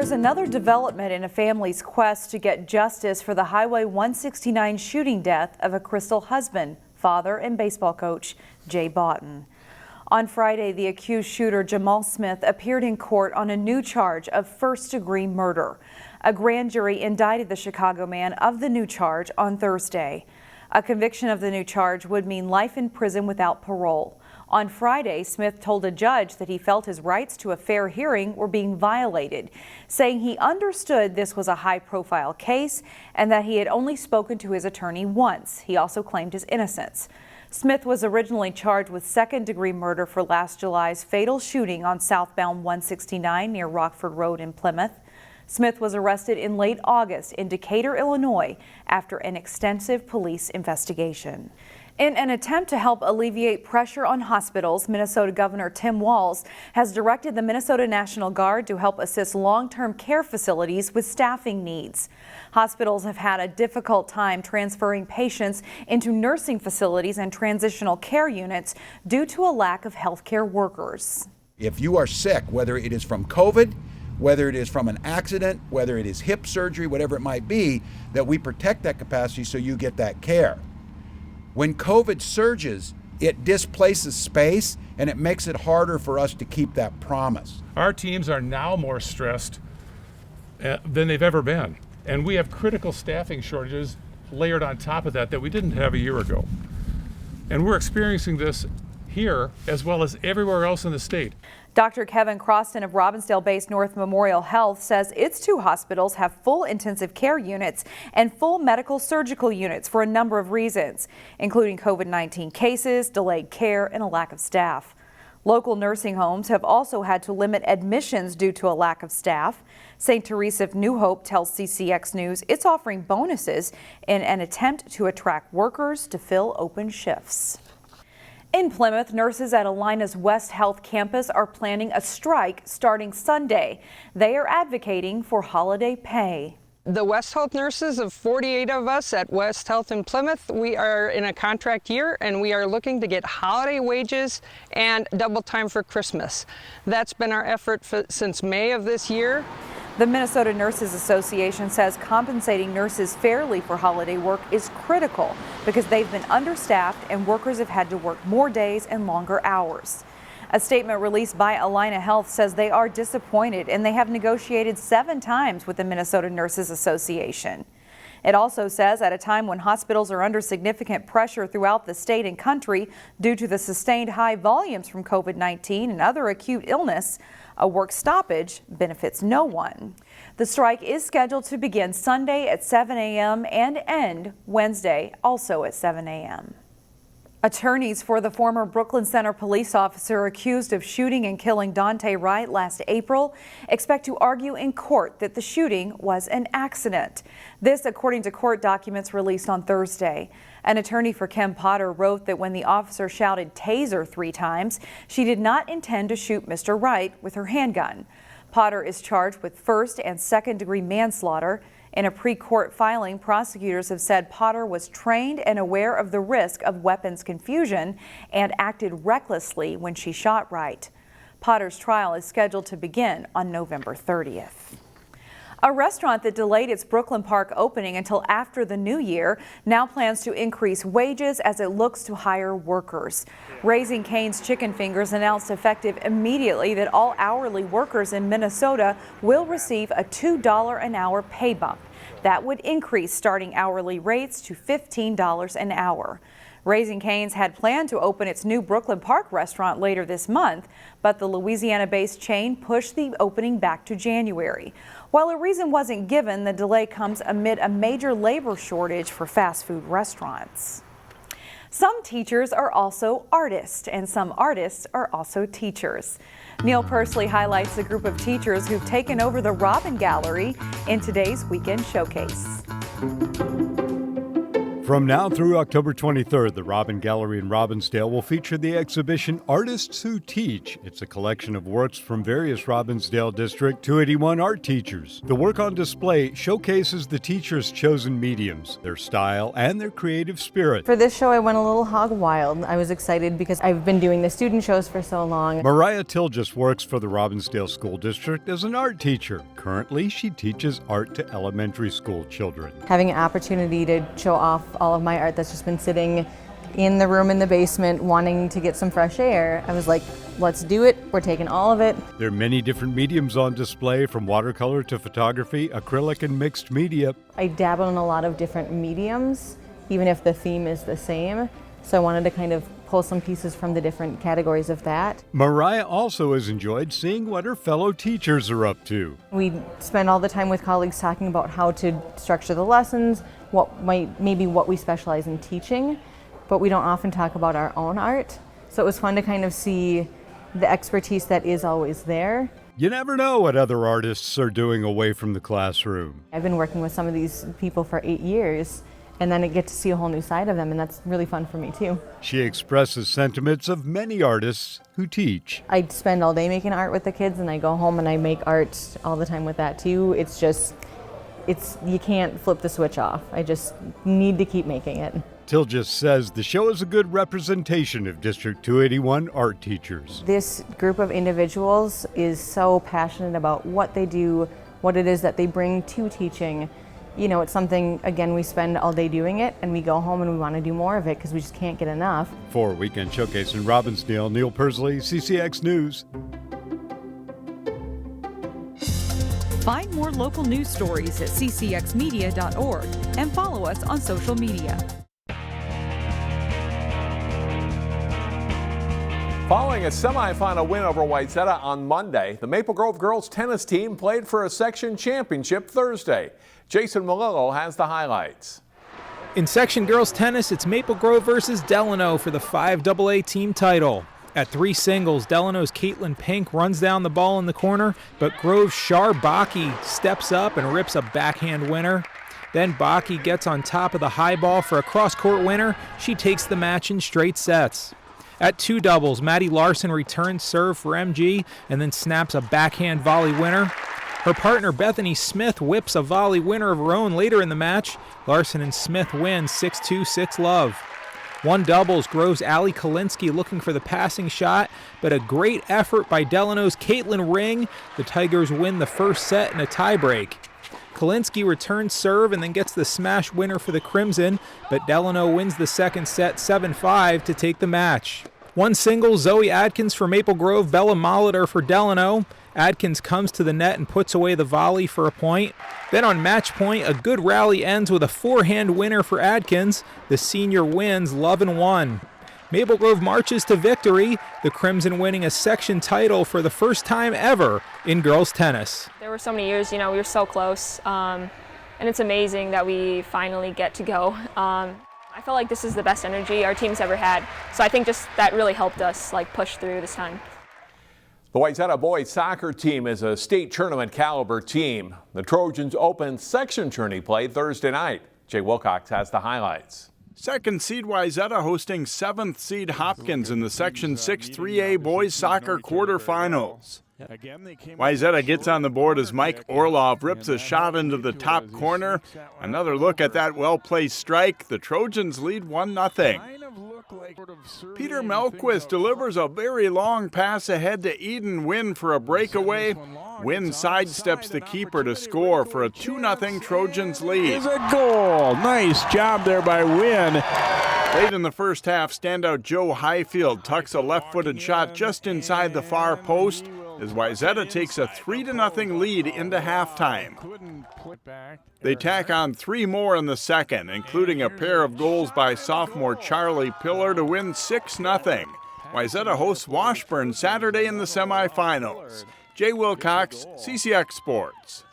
There's another development in a family's quest to get justice for the Highway 169 shooting death of a Crystal husband, father, and baseball coach Jay Boughton. On Friday, the accused shooter Jamal Smith appeared in court on a new charge of first-degree murder. A grand jury indicted the Chicago man of the new charge on Thursday. A conviction of the new charge would mean life in prison without parole. On Friday, Smith told a judge that he felt his rights to a fair hearing were being violated, saying he understood this was a high-profile case and that he had only spoken to his attorney once. He also claimed his innocence. Smith was originally charged with second-degree murder for last July's fatal shooting on southbound 169 near Rockford Road in Plymouth. Smith was arrested in late August in Decatur, Illinois, after an extensive police investigation. In an attempt to help alleviate pressure on hospitals, Minnesota Governor Tim Walz has directed the Minnesota National Guard to help assist long-term care facilities with staffing needs. Hospitals have had a difficult time transferring patients into nursing facilities and transitional care units due to a lack of healthcare workers. If you are sick, whether it is from COVID, whether it is from an accident, whether it is hip surgery, whatever it might be, that we protect that capacity so you get that care. When COVID surges, it displaces space and it makes it harder for us to keep that promise. Our teams are now more stressed than they've ever been. And we have critical staffing shortages layered on top of that we didn't have a year ago. And we're experiencing this here as well as everywhere else in the state. Dr. Kevin Croston of Robbinsdale-based North Memorial Health says its two hospitals have full intensive care units and full medical surgical units for a number of reasons, including COVID-19 cases, delayed care, and a lack of staff. Local nursing homes have also had to limit admissions due to a lack of staff. St. Teresa of New Hope tells CCX News it's offering bonuses in an attempt to attract workers to fill open shifts. In Plymouth, nurses at Alina's WestHealth campus are planning a strike starting Sunday. They are advocating for holiday pay. The WestHealth nurses, of 48 of us at WestHealth in Plymouth, we are in a contract year and we are looking to get holiday wages and double time for Christmas. That's been our effort since May of this year. The Minnesota Nurses Association says compensating nurses fairly for holiday work is critical because they've been understaffed and workers have had to work more days and longer hours. A statement released by Alina Health says they are disappointed and they have negotiated 7 times with the Minnesota Nurses Association. It also says at a time when hospitals are under significant pressure throughout the state and country due to the sustained high volumes from COVID-19 and other acute illness, a work stoppage benefits no one. The strike is scheduled to begin Sunday at 7 a.m. and end Wednesday also at 7 a.m. Attorneys for the former Brooklyn Center police officer accused of shooting and killing Daunte Wright last April expect to argue in court that the shooting was an accident. This according to court documents released on Thursday. An attorney for Kim Potter wrote that when the officer shouted "taser" 3 times, she did not intend to shoot Mr. Wright with her handgun. Potter is charged with first and second-degree manslaughter. In a pre-court filing, prosecutors have said Potter was trained and aware of the risk of weapons confusion and acted recklessly when she shot Wright. Potter's trial is scheduled to begin on November 30th. A restaurant that delayed its Brooklyn Park opening until after the new year now plans to increase wages as it looks to hire workers. Raising Cane's Chicken Fingers announced effective immediately that all hourly workers in Minnesota will receive a $2 an hour pay bump. That would increase starting hourly rates to $15 an hour. Raising Cane's had planned to open its new Brooklyn Park restaurant later this month, but the Louisiana-based chain pushed the opening back to January. While a reason wasn't given, the delay comes amid a major labor shortage for fast food restaurants. Some teachers are also artists, and some artists are also teachers. Neil Persley highlights the group of teachers who've taken over the Robbin Gallery in today's Weekend Showcase. From now through October 23rd, the Robbin Gallery in Robbinsdale will feature the exhibition Artists Who Teach. It's a collection of works from various Robbinsdale District 281 art teachers. The work on display showcases the teachers' chosen mediums, their style, and their creative spirit. For this show, I went a little hog wild. I was excited because I've been doing the student shows for so long. Mariah Tilgis works for the Robbinsdale School District as an art teacher. Currently, she teaches art to elementary school children. Having an opportunity to show off all of my art that's just been sitting in the room in the basement wanting to get some fresh air, I was like, let's do it. We're taking all of it. There are many different mediums on display, from watercolor to photography, acrylic, and mixed media. I dabble in a lot of different mediums, even if the theme is the same. So I wanted to kind of pull some pieces from the different categories of that. Mariah also has enjoyed seeing what her fellow teachers are up to. We spend all the time with colleagues talking about how to structure the lessons, maybe what we specialize in teaching, but we don't often talk about our own art. So it was fun to kind of see the expertise that is always there. You never know what other artists are doing away from the classroom. I've been working with some of these people for 8 years, and then I get to see a whole new side of them, and that's really fun for me too. She expresses sentiments of many artists who teach. I spend all day making art with the kids, and I go home and I make art all the time with that too. You can't flip the switch off. I just need to keep making it. Tilgis says the show is a good representation of District 281 art teachers. This group of individuals is so passionate about what they do, what it is that they bring to teaching. You know, it's something, again, we spend all day doing it, and we go home and we want to do more of it because we just can't get enough. For Weekend Showcase in Robbinsdale, Neil Persley, CCX News. Find more local news stories at ccxmedia.org and follow us on social media. Following a semifinal win over Wayzata on Monday, the Maple Grove girls tennis team played for a section championship Thursday. Jason Malillo has the highlights. In section girls tennis, it's Maple Grove versus Delano for the 5AA team title. At three singles, Delano's Caitlin Pink runs down the ball in the corner, but Grove's Shar Baki steps up and rips a backhand winner. Then Baki gets on top of the high ball for a cross-court winner. She takes the match in straight sets. At two doubles, Maddie Larson returns serve for MG and then snaps a backhand volley winner. Her partner Bethany Smith whips a volley winner of her own later in the match. Larson and Smith win 6-2, 6-love. One doubles, Grove's Allie Kalinsky looking for the passing shot, but a great effort by Delano's Caitlin Ring. The Tigers win the first set in a tiebreak. Kalinsky returns serve and then gets the smash winner for the Crimson, but Delano wins the second set 7-5 to take the match. One single, Zoe Adkins for Maple Grove, Bella Molitor for Delano. Adkins comes to the net and puts away the volley for a point. Then on match point, a good rally ends with a forehand winner for Adkins. The senior wins 11-1. Maple Grove marches to victory, the Crimson winning a section title for the first time ever in girls tennis. There were so many years, we were so close, and it's amazing that we finally get to go. I felt like this is the best energy our team's ever had, so I think just that really helped us push through this time. The Wayzata boys soccer team is a state tournament caliber team. The Trojans opened section tourney play Thursday night. Jay Wilcox has the highlights. Second seed Wayzata hosting 7th seed Hopkins in the Section 6 3A boys soccer quarterfinals. Wayzata gets on the board as Mike Orlov rips a shot into the top corner. Another look at that well-placed strike. The Trojans lead 1-0. Peter Melquist delivers a very long pass ahead to Eden Wynn for a breakaway. Wynn sidesteps the keeper to score for a 2-0 Trojans lead. Is a goal. Nice job there by Wynn. Late in the first half, standout Joe Highfield tucks a left-footed shot just inside the far post as Wayzata takes a 3-0 lead into halftime. They tack on 3 more in the second, including a pair of goals by sophomore Charlie Pillar to win 6-0. Wayzata hosts Washburn Saturday in the semifinals. Jay Wilcox, CCX Sports.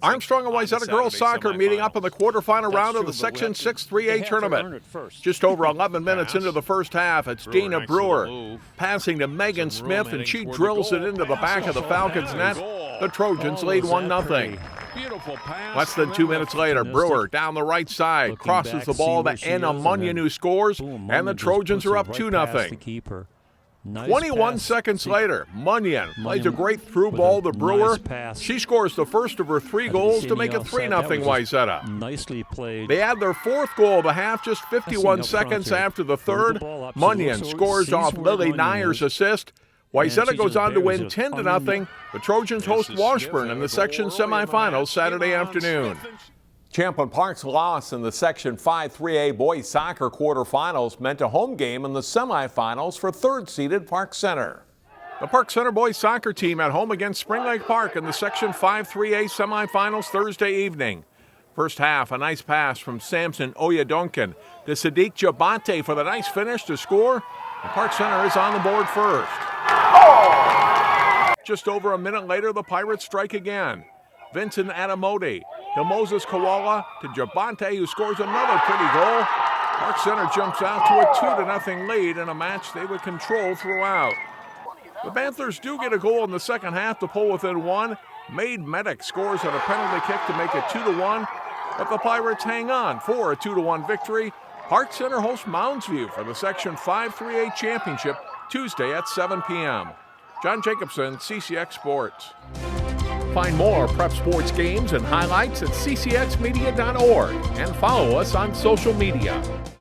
Armstrong and Wayzata girls soccer meeting up in the quarterfinal round of the Section 6 3A tournament. Just over 11 minutes into the first half, it's Dana Brewer passing to Megan Smith, and she drills it into the back of the Falcons' net. The Trojans lead 1-0. Beautiful pass. Less than 2 minutes later, Brewer down the right side, crosses the ball to Anna Munyon, who scores, and the Trojans are up 2-0. 21 seconds later, Munyon plays a great through ball to Brewer. She scores the first of her 3 goals to make it 3-0 Wayzata. Nicely played. They add their 4th goal of the half just 51 seconds after the 3rd. Munyon scores off Lily Nyer's assist. Wayzata goes on to win 10-0. The Trojans host Washburn in the section semifinals Saturday afternoon. Champlin Park's loss in the Section 5-3A boys soccer quarterfinals meant a home game in the semifinals for third-seeded Park Center. The Park Center boys soccer team at home against Spring Lake Park in the Section 5-3A semifinals Thursday evening. First half, a nice pass from Samson Oyedonkin to Sadiq Jabate for the nice finish to score. The Park Center is on the board first. Just over a minute later, the Pirates strike again. Vincent Adamodi to Moses Koala to Jabante, who scores another pretty goal. Park Center jumps out to a 2-0 lead in a match they would control throughout. The Panthers do get a goal in the second half to pull within 1. Made Medic scores on a penalty kick to make it 2-1, but the Pirates hang on for a 2-1 victory. Park Center hosts Mounds View for the Section 5-3A Championship Tuesday at 7 p.m. John Jacobson, CCX Sports. Find more prep sports games and highlights at ccxmedia.org and follow us on social media.